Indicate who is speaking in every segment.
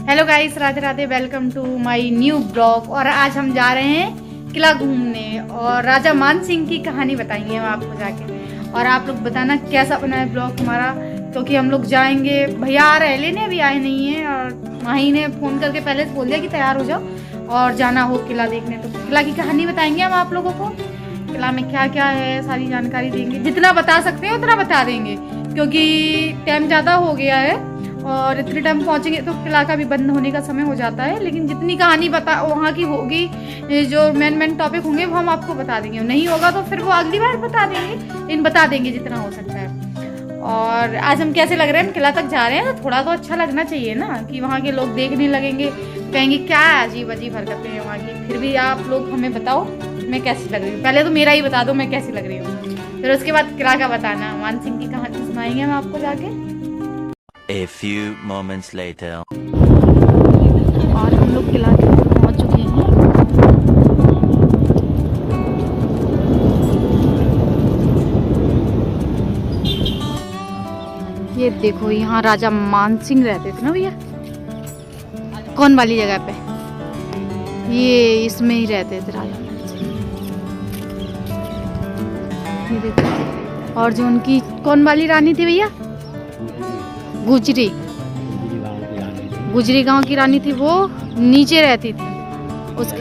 Speaker 1: Hello guys, Radhe Radhe. Welcome to my new blog. और आज हम जा रहे हैं किला घूमने और राजा मान सिंह की कहानी बताएंगे हम आपको जाके। और आप लोग बताना कैसा बना है ब्लॉग हमारा, क्योंकि हम लोग जाएंगे। भैया आ रहे लेने, अभी आए नहीं है। और माही ने फ़ोन करके पहले से बोल दिया कि तैयार हो जाओ और जाना हो किला देखने। तो किला की कहानी बताएंगे हम आप लोगों को। किला में क्या क्या है सारी जानकारी देंगे, जितना बता सकते हैं उतना बता देंगे, क्योंकि टाइम ज़्यादा हो गया है और इतने टाइम पहुंचेंगे तो किला का भी बंद होने का समय हो जाता है। लेकिन जितनी कहानी बता वहाँ की होगी, जो मेन टॉपिक होंगे वो हम आपको बता देंगे। नहीं होगा तो फिर वो अगली बार बता देंगे, लेकिन बता देंगे जितना हो सकता है। और आज हम कैसे लग रहे हैं, हम किला तक जा रहे हैं तो थोड़ा तो अच्छा लगना चाहिए ना, कि वहाँ के लोग देखने लगेंगे, कहेंगे क्या अजीब अजीब हरकतें हैं वहाँ की। फिर भी आप लोग हमें बताओ मैं कैसी लग रही हूँ। पहले तो मेरा ही बता दो मैं कैसी लग रही हूँ, फिर उसके बाद किला का बताना। मान सिंह की कहानी सुनाएंगे हम आपको जाके।
Speaker 2: A few moments later.
Speaker 1: और हम लोग किला के पहुंच चुके हैं। ये देखो, यहाँ राजा मान सिंह रहते थे ना भैया, कौन वाली जगह पे, ये इसमें ही रहते थे राजा मान सिंह। ये देखो, और जो उनकी कौन वाली रानी थी भैया, गुजरी गांव की रानी थी, वो नीचे रहती थी। उसके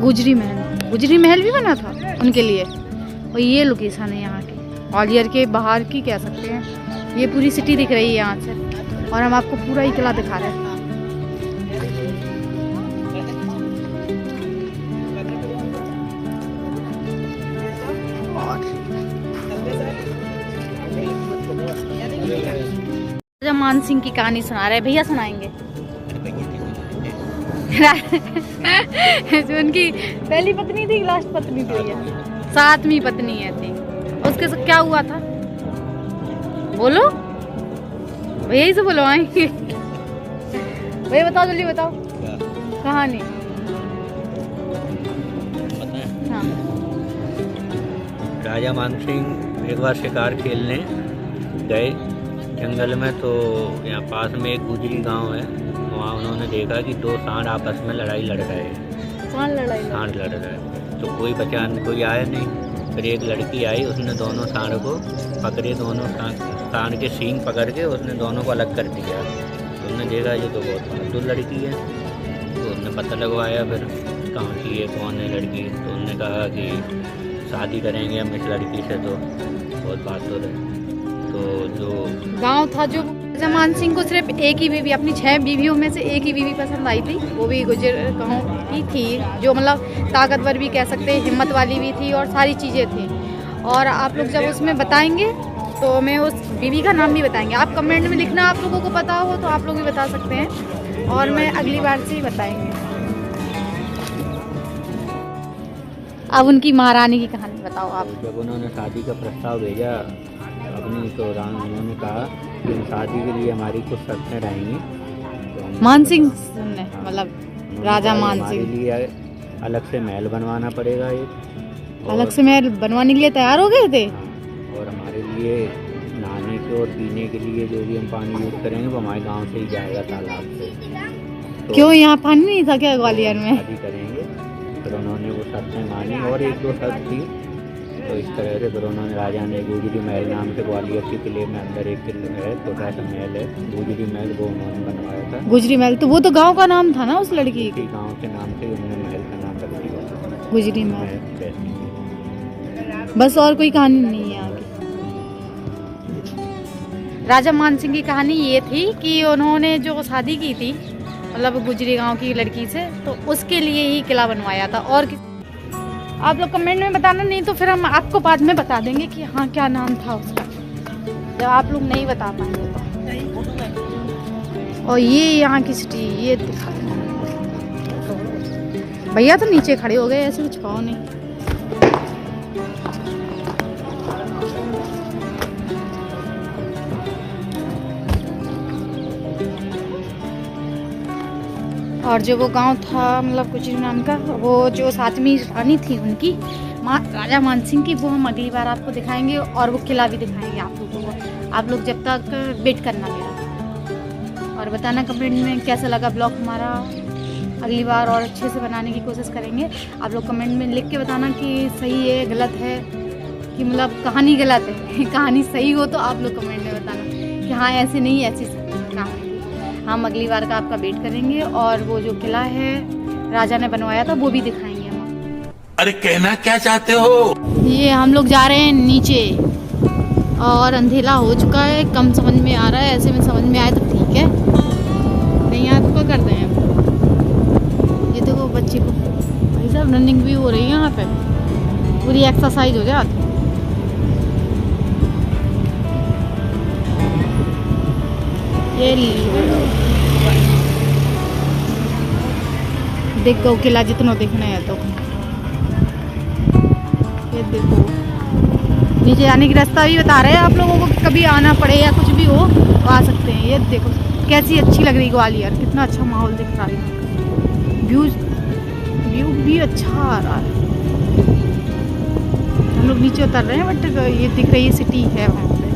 Speaker 1: गुजरी महल भी बना था उनके लिए। और ये लोकेशन है यहाँ की, ग्वालियर के बाहर की कह सकते हैं। ये पूरी सिटी दिख रही है यहाँ से, और हम आपको पूरा ही किला दिखा रहे हैं। राजा मान सिंह की कहानी सुना रहे भैया, सुनाएंगे। जो उनकी पहली पत्नी थी, लास्ट पत्नी थी भैया, सातवीं पत्नी है थी। उसके साथ क्या हुआ था बोलो भैया, ही से बोलो आएंगे भैया, बताओ जल्दी बताओ कहानी। हाँ।
Speaker 3: राजा मान सिंह एक बार शिकार खेलने गए जंगल में, तो यहाँ पास में एक गुजरी गांव है। वहाँ उन्होंने देखा कि दो सांड आपस में लड़ाई लड़ रहे हैं। सांड लड़ रहे हैं, तो कोई कोई आया नहीं। फिर एक लड़की आई, उसने दोनों सांड को पकड़े, दोनों सांड के सींग पकड़ के उसने दोनों को अलग कर दिया। तो उन्होंने देखा ये तो बहुत बहादुर लड़की है, तो उन्होंने पता लगवाया फिर कहाँ की है, कौन है लड़की। तो उन्होंने कहा कि शादी करेंगे हम इस लड़की से, तो बहुत बहादुर है। तो जो
Speaker 1: गांव था, जो राजा मान सिंह को सिर्फ एक ही बीवी, अपनी 6 बीवियों में से एक ही बीवी पसंद आई थी। वो भी गुजर गांव की थी, जो मतलब ताकतवर भी कह सकते हैं, हिम्मत वाली भी थी और सारी चीज़ें थी। और आप लोग जब उसमें बताएंगे तो मैं उस बीवी का नाम भी बताएंगे। आप कमेंट में लिखना, आप लोगों को पता हो तो आप लोग भी बता सकते हैं, और मैं अगली बार से ही बताएंगे। अब उनकी महारानी की कहानी बताओ आप।
Speaker 3: जब उन्होंने शादी का प्रस्ताव भेजा अपनी, तो उन्होंने कहा कि शादी के लिए हमारी कुछ शर्तें रहेंगी। तो
Speaker 1: मान सिंह ने, मतलब राजा मान सिंह,
Speaker 3: लिए अलग से महल बनवाना पड़ेगा एक।
Speaker 1: अलग से महल बनवाने के लिए तैयार हो गए थे।
Speaker 3: और हमारे लिए नहाने के और पीने के लिए जो भी हम पानी यूज करेंगे वो हमारे गांव से ही जाएगा, तालाब से। तो
Speaker 1: क्यों, यहाँ पानी नहीं था क्या ग्वालियर में?
Speaker 3: शादी करेंगे। फिर उन्होंने वो शर्तें मानी, और एक दो शर्त थी। तो इस तरह से फिर उन्होंने, राजा ने गुजरी महल नाम से ग्वालियर के किले में अंदर एक किले है, छोटा सा महल है गुजरी महल, वो उन्होंने बनवाया था।
Speaker 1: गुजरी महल, तो वो तो गांव का नाम था ना उस लड़की के?
Speaker 3: गांव के नाम से उन्होंने महल का नाम रख दिया,
Speaker 1: गुजरी महल। बस और कोई कहानी नहीं है आगे। राजा मान सिंह की कहानी ये थी कि उन्होंने जो शादी की थी, मतलब गुजरी गांव की लड़की से, तो उसके लिए ही किला बनवाया था। और आप लोग कमेंट में बताना, नहीं तो फिर हम आपको बाद में बता देंगे कि हाँ क्या नाम था उसका, जब आप लोग नहीं बता पाएंगे तो। और ये यहाँ की सिटी, ये दिखा भैया तो नीचे खड़े हो गए, ऐसे कुछ हो नहीं। और जो वो गांव था, मतलब गुजरी नाम का, वो जो सातवीं रानी थी उनकी, राजा मान सिंह की, वो हम अगली बार आपको दिखाएंगे। और वो किला भी दिखाएंगे आप लोगों को। आप लोग जब तक वेट करना मेरा। और बताना कमेंट में कैसा लगा ब्लॉग हमारा। अगली बार और अच्छे से बनाने की कोशिश करेंगे। आप लोग कमेंट में लिख के बताना कि सही है गलत है, कि मतलब कहानी गलत है कहानी सही हो तो आप लोग कमेंट में बताना कि हाँ ऐसे नहीं ऐसी कहानी। हम अगली बार का आपका वेट करेंगे और वो जो किला है राजा ने बनवाया था वो भी दिखाएंगे हम।
Speaker 4: अरे कहना क्या चाहते हो? ये
Speaker 1: हम लोग जा रहे हैं नीचे और अंधेरा हो चुका है, कम समझ में आ रहा है। ऐसे में समझ में आए तो ठीक है, नहीं आए तो क्या करते हैं। ये देखो बच्चे को भाई साहब रनिंग भी हो रही है यहाँ पे, पूरी एक्सरसाइज हो जाती। ये देखो किला जितना देखना है तो ये देखो नीचे जाने की रास्ता भी बता रहे हैं आप लोगों को, कभी आना पड़े या कुछ भी हो तो आ सकते हैं। ये देखो कैसी अच्छी लग रही ग्वालियर, कितना अच्छा माहौल दिख रहा है, व्यू भी अच्छा आ रहा है। हम लोग नीचे उतर रहे हैं बट ये दिख रही है सिटी है वहाँ पे।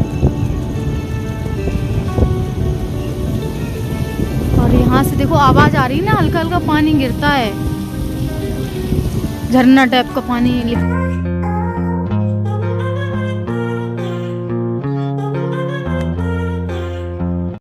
Speaker 1: और यहाँ से देखो आवाज आ रही है ना, हल्का हल्का पानी गिरता है, झरना टाइप का पानी।